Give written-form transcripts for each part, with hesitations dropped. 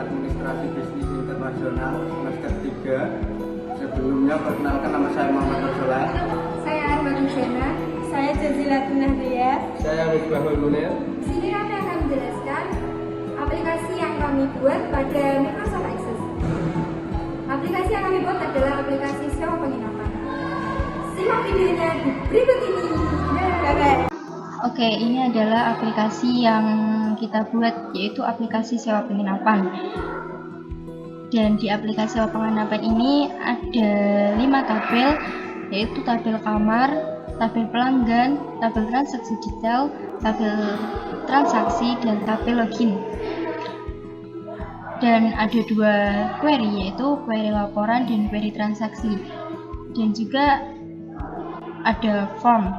Administrasi Bisnis Internasional semester 3. Sebelumnya perkenalkan, nama saya Muhammad Nursoleh. Saya Arman Husena. Saya Jazilatun Nahdiyah. Saya Misbahul Munir. Di sini kami akan menjelaskan aplikasi yang kami buat pada Microsoft Access. Aplikasi yang kami buat adalah aplikasi sewa penginapan. Simak videonya di berikut ini. Oke, ini adalah aplikasi yang kita buat, yaitu aplikasi sewa penginapan. Dan di aplikasi sewa penginapan ini ada 5 tabel, yaitu tabel kamar, tabel pelanggan, tabel transaksi detail, tabel transaksi, dan tabel login. Dan ada 2 query, yaitu query laporan dan query transaksi. Dan juga ada form,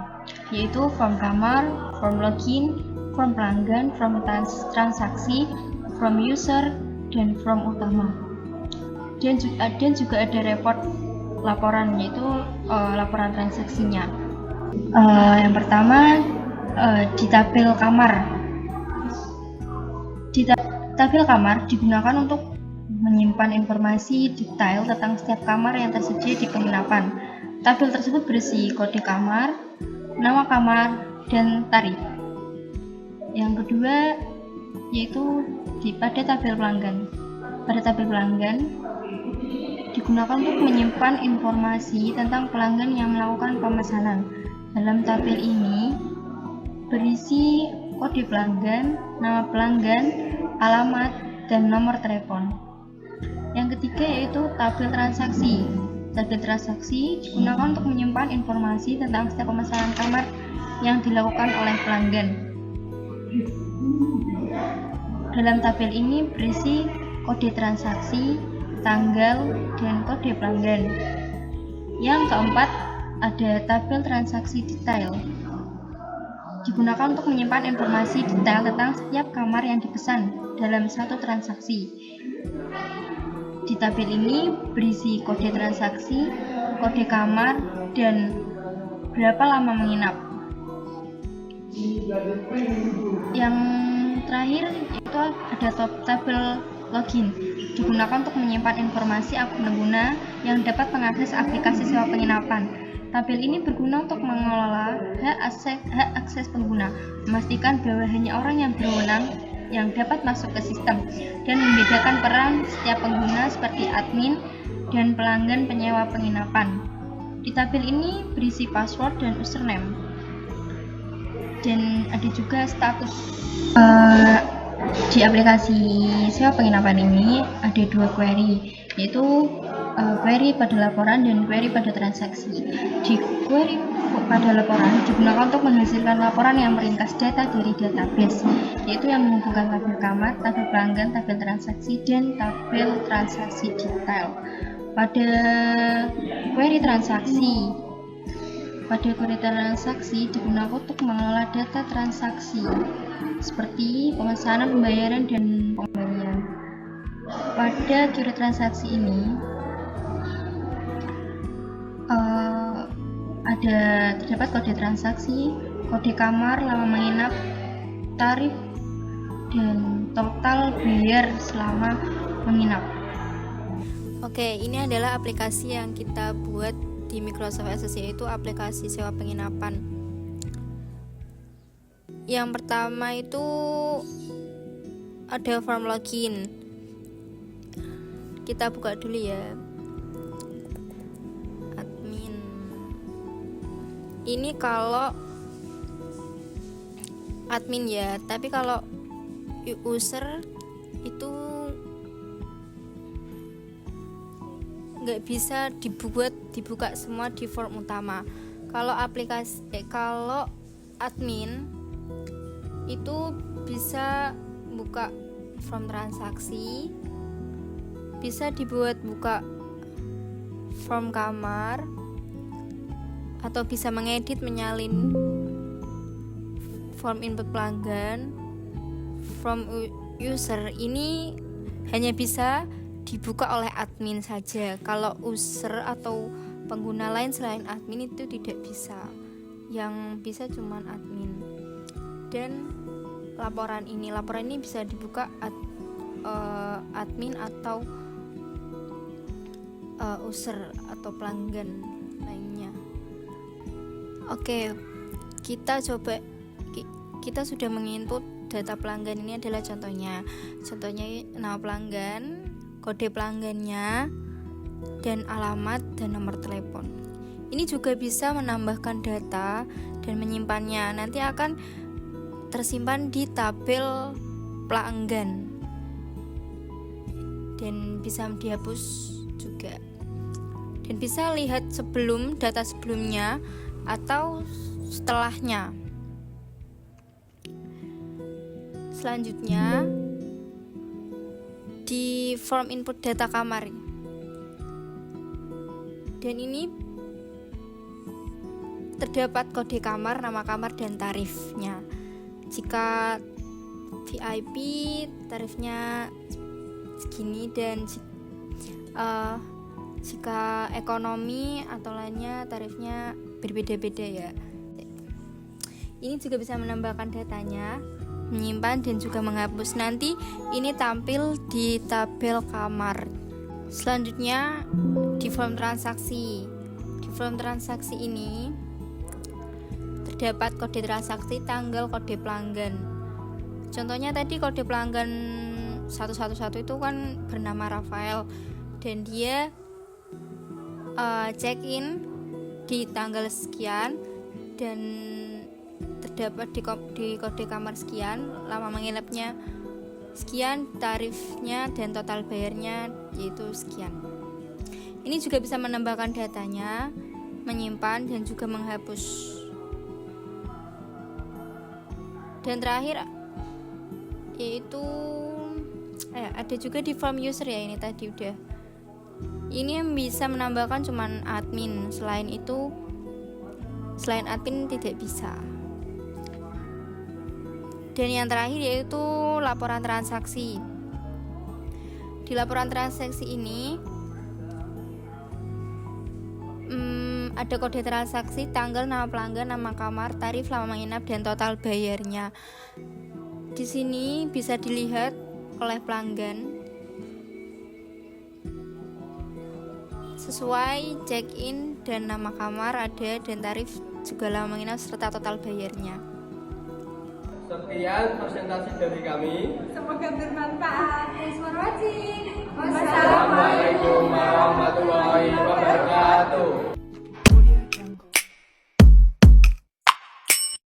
yaitu form kamar, form login, form pelanggan, form transaksi, form user, dan form utama. Dan juga ada report laporan, yaitu laporan transaksinya. Yang pertama di tabel kamar. Di tabel kamar digunakan untuk menyimpan informasi detail tentang setiap kamar yang tersedia di penginapan. Tabel tersebut berisi kode kamar, nama kamar, dan tarif. Yang kedua yaitu pada tabel pelanggan. Pada tabel pelanggan digunakan untuk menyimpan informasi tentang pelanggan yang melakukan pemesanan. Dalam tabel ini berisi kode pelanggan, nama pelanggan, alamat, dan nomor telepon. Yang ketiga yaitu tabel transaksi. Tabel transaksi digunakan untuk menyimpan informasi tentang setiap pemesanan kamar yang dilakukan oleh pelanggan. Dalam tabel ini berisi kode transaksi, tanggal, dan kode pelanggan. Yang keempat, ada tabel transaksi detail. Digunakan untuk menyimpan informasi detail tentang setiap kamar yang dipesan dalam satu transaksi. Di tabel ini berisi kode transaksi, kode kamar, dan berapa lama menginap. Yang terakhir itu ada tabel login. Digunakan untuk menyimpan informasi akun pengguna yang dapat mengakses aplikasi sewa penginapan. Tabel ini berguna untuk mengelola hak akses pengguna, memastikan bahwa hanya orang yang berwenang yang dapat masuk ke sistem, dan membedakan peran setiap pengguna seperti admin dan pelanggan penyewa penginapan. Di tabel ini berisi password dan username. Dan ada juga status. Di aplikasi sewa penginapan ini ada 2 query, yaitu query pada laporan dan query pada transaksi. Di query pada laporan digunakan untuk menghasilkan laporan yang meringkas data dari database, yaitu yang menghubungkan tabel kamar, tabel pelanggan, tabel transaksi, dan tabel transaksi detail. Pada query transaksi digunakan untuk mengelola data transaksi seperti pemesanan, pembayaran, dan pengembalian. Pada query transaksi ini terdapat kode transaksi, kode kamar, lama menginap, tarif, dan total bayar selama menginap. Oke, ini adalah aplikasi yang kita buat di Microsoft Access, yaitu aplikasi sewa penginapan. Yang pertama itu ada form login. Kita buka dulu ya. Admin. Ini kalau admin ya, tapi kalau user itu nggak bisa dibuka semua di form utama. Kalau kalau admin itu bisa buka form transaksi, bisa dibuat buka form kamar, atau bisa mengedit, menyalin form input pelanggan. Form user ini hanya bisa dibuka oleh admin saja. Kalau user atau pengguna lain selain admin itu tidak bisa. Yang bisa cuma admin. Dan laporan ini bisa dibuka admin atau user atau pelanggan lainnya. Oke, kita sudah menginput data pelanggan. Ini adalah contohnya nama pelanggan, kode pelanggannya, dan alamat dan nomor telepon. Ini juga bisa menambahkan data dan menyimpannya. Nanti akan tersimpan di tabel pelanggan dan bisa dihapus juga, dan bisa lihat data sebelumnya atau setelahnya. Selanjutnya di form input data kamar, dan ini terdapat kode kamar, nama kamar, dan tarifnya. Jika VIP tarifnya segini, dan jika ekonomi atau lainnya tarifnya berbeda-beda ya. Ini juga bisa menambahkan datanya, menyimpan dan juga menghapus. Nanti ini tampil di tabel kamar. Selanjutnya di form transaksi. Di form transaksi ini terdapat kode transaksi, tanggal, kode pelanggan. Contohnya tadi kode pelanggan 111 itu kan bernama Rafael, dan dia check-in di tanggal sekian dan terdapat di kode kamar sekian, lama menginapnya sekian, tarifnya dan total bayarnya yaitu sekian. Ini juga bisa menambahkan datanya, menyimpan dan juga menghapus. Dan terakhir yaitu ada juga di form user ya, ini tadi udah. Ini yang bisa menambahkan cuman admin, selain admin tidak bisa. Dan yang terakhir yaitu laporan transaksi. Di laporan transaksi ini ada kode transaksi, tanggal, nama pelanggan, nama kamar, tarif, lama menginap, dan total bayarnya. Di sini bisa dilihat oleh pelanggan sesuai check-in dan nama kamar ada, dan tarif juga lama menginap serta total bayarnya. Sekian presentasi dari kami. Semoga bermanfaat. Thanks for watching.